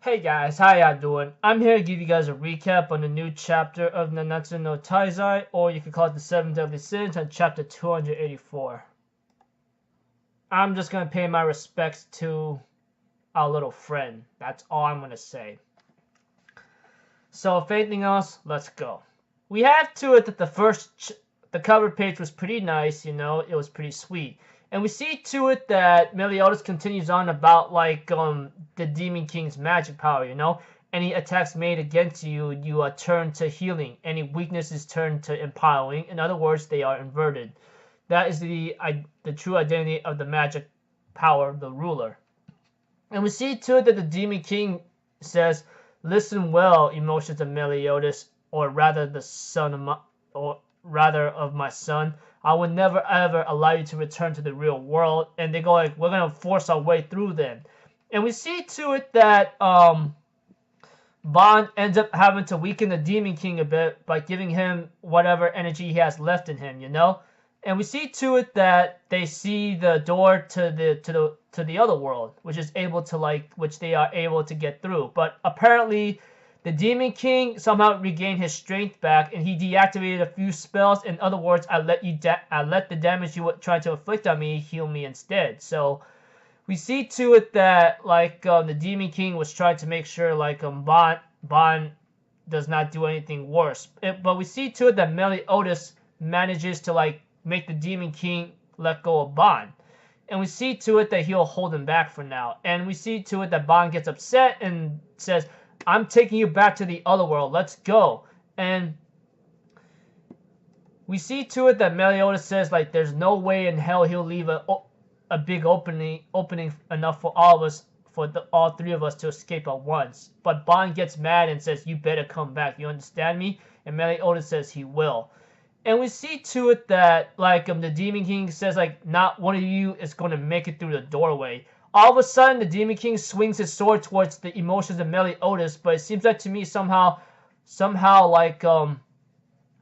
Hey guys, how y'all doing? I'm here to give you guys a recap on the new chapter of Nanatsu no Taizai, or you could call it the 7 Deadly Sins, on chapter 284. I'm just gonna pay my respects to our little friend. That's all I'm gonna say. So if anything else, let's go. We have to it that the cover page was pretty nice, it was pretty sweet. And we see to it that Meliodas continues on about the Demon King's magic power, Any attacks made against you, you turn to healing. Any weakness is turned to empowering. In other words, they are inverted. That is the true identity of the magic power, the ruler. And we see to it that the Demon King says, "Listen well, emotions of Meliodas, or rather the son of my son. I would never ever allow you to return to the real world." And they go like, "We're gonna force our way through them." And we see to it that Bond ends up having to weaken the Demon King a bit by giving him whatever energy he has left in him, And we see to it that they see the door to the other world, which they are able to get through. But apparently the Demon King somehow regained his strength back, and he deactivated a few spells. In other words, I let the damage you were trying to inflict on me heal me instead. So we see to it that the Demon King was trying to make sure Bond does not do anything worse. But we see to it that Meliodas manages to make the Demon King let go of Bond. And we see to it that he'll hold him back for now. And we see to it that Bond gets upset and says, "I'm taking you back to the other world. Let's go." And we see to it that Meliodas says there's no way in hell he'll leave a big opening enough for all three of us to escape at once. But Bond gets mad and says, "You better come back. You understand me?" And Meliodas says he will. And we see to it that the Demon King says not one of you is going to make it through the doorway. All of a sudden, the Demon King swings his sword towards the emotions of Meliodas, but it seems like to me somehow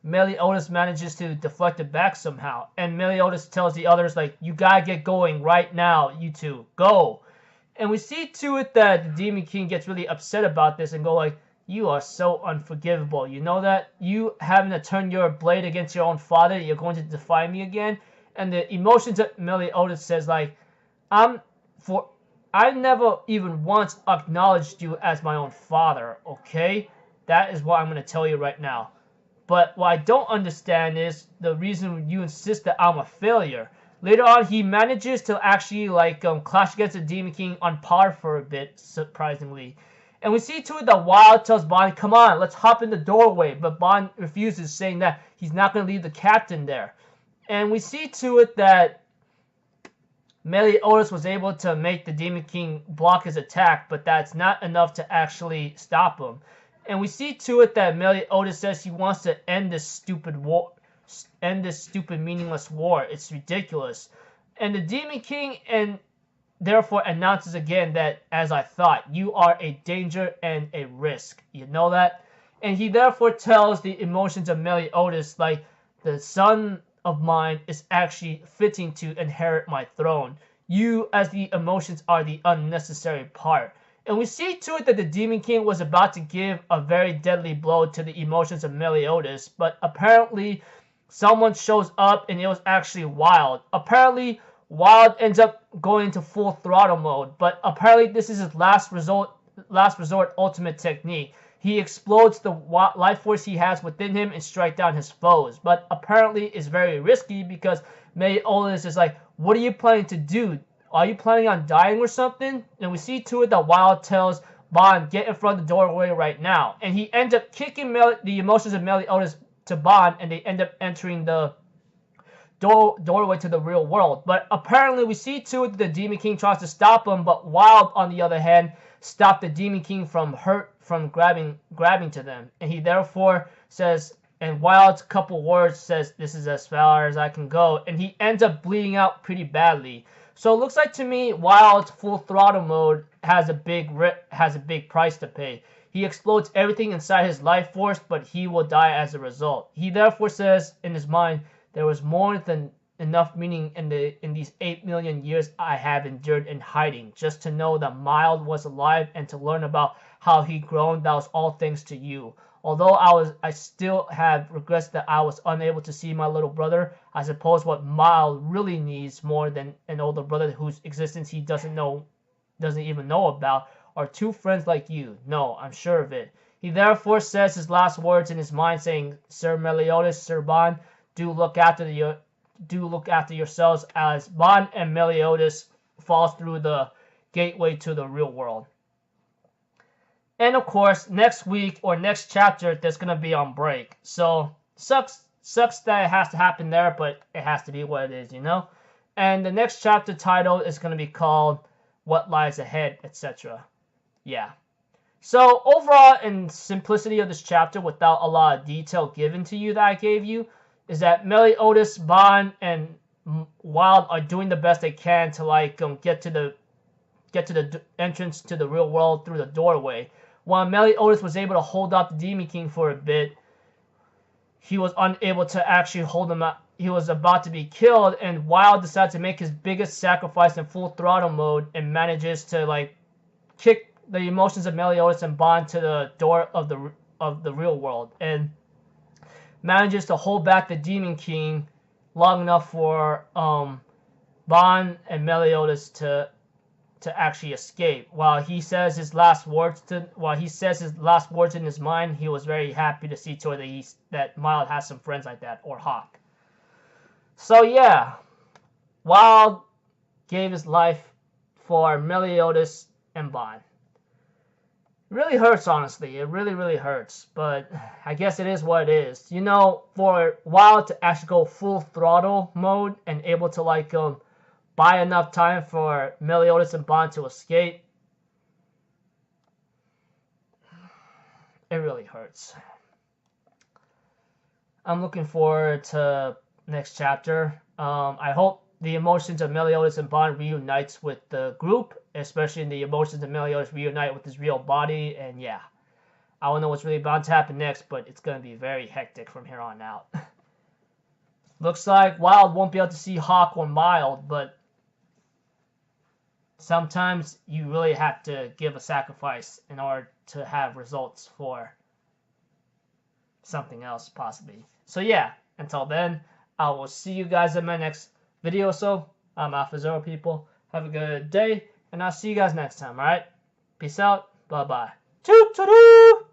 Meliodas manages to deflect it back somehow. And Meliodas tells the others "You gotta get going right now, you two, go." And we see to it that the Demon King gets really upset about this and go "You are so unforgivable. You know that? You having to turn your blade against your own father, you're going to defy me again?" And the emotions of Meliodas says I never even once acknowledged you as my own father, okay? That is what I'm going to tell you right now. But what I don't understand is the reason you insist that I'm a failure. Later on, he manages to actually clash against the Demon King on par for a bit, surprisingly. And we see to it that Wild tells Bond, "Come on, let's hop in the doorway." But Bond refuses, saying that he's not going to leave the captain there. And we see to it that Meliodas was able to make the Demon King block his attack, but that's not enough to actually stop him. And we see to it that Meliodas says he wants to end this stupid war, meaningless war. It's ridiculous. And the Demon King therefore announces again that, "As I thought, you are a danger and a risk. You know that?" And he therefore tells the emotions of Meliodas "The son of mine is actually fitting to inherit my throne. You, as the emotions, are the unnecessary part." And we see to it that the Demon King was about to give a very deadly blow to the emotions of Meliodas, but apparently someone shows up and it was actually Wild. Apparently Wild ends up going into full throttle mode, but apparently this is his last resort ultimate technique. He explodes the life force he has within him and strike down his foes. But apparently it's very risky because Meliodas is "What are you planning to do? Are you planning on dying or something?" And we see to it that Wild tells Bond, "Get in front of the doorway right now." And he ends up kicking the emotions of Meliodas to Bond, and they end up entering the doorway to the real world. But apparently we see to it that the Demon King tries to stop him, but Wild, on the other hand, stopped the Demon King from grabbing to them. And he therefore says, and Wild's couple words says, "This is as far as I can go," and he ends up bleeding out pretty badly. So it looks like to me Wild's full throttle mode has a big price to pay. He explodes everything inside his life force, but he will die as a result. He therefore says in his mind, "There was more than enough meaning in these 8 million years I have endured in hiding, just to know that Mild was alive and to learn about how he'd grown. That was all thanks to you. Although I still have regrets that I was unable to see my little brother. I suppose what Mild really needs more than an older brother whose existence he doesn't even know about are two friends like you. No, I'm sure of it. He therefore says his last words in his mind, saying, Sir Meliodas, Sir Bon, do look after yourselves, as Bon and Meliodas falls through the gateway to the real world. And of course, next week or next chapter, there's gonna be on break. So sucks that it has to happen there, but it has to be what it is, you know. And the next chapter title is gonna be called What Lies Ahead, etc. Yeah. So overall, in simplicity of this chapter, without a lot of detail given to you that I gave you, is that Meliodas, Bon, and Wild are doing the best they can to get to the entrance to the real world through the doorway. While Meliodas was able to hold off the Demon King for a bit, he was unable to actually hold him up. He was about to be killed, and Wild decided to make his biggest sacrifice in full throttle mode and manages to kick the emotions of Meliodas and Bon to the door of the real world, and manages to hold back the Demon King long enough for Bon and Meliodas to actually escape. While he says his last words in his mind, he was very happy to see to it that Mild has some friends like that, or Hawk. So yeah, Wild gave his life for Meliodas and Bon. Really hurts, honestly. It really, really hurts. But I guess it is what it is. You know, for Wild to actually go full throttle mode and able to buy enough time for Meliodas and Bon to escape, it really hurts. I'm looking forward to next chapter. I hope the emotions of Meliodas and Bon reunites with the group, especially the emotions of Meliodas reunite with his real body, and yeah. I don't know what's really about to happen next, but it's going to be very hectic from here on out. Looks like Wild won't be able to see Hawk or Mild, but sometimes you really have to give a sacrifice in order to have results for something else, possibly. So yeah, until then, I will see you guys in my next video or so. I'm Alpha Zero, people. Have a good day, and I'll see you guys next time, alright? Peace out. Bye-bye. Choo-choo-doo!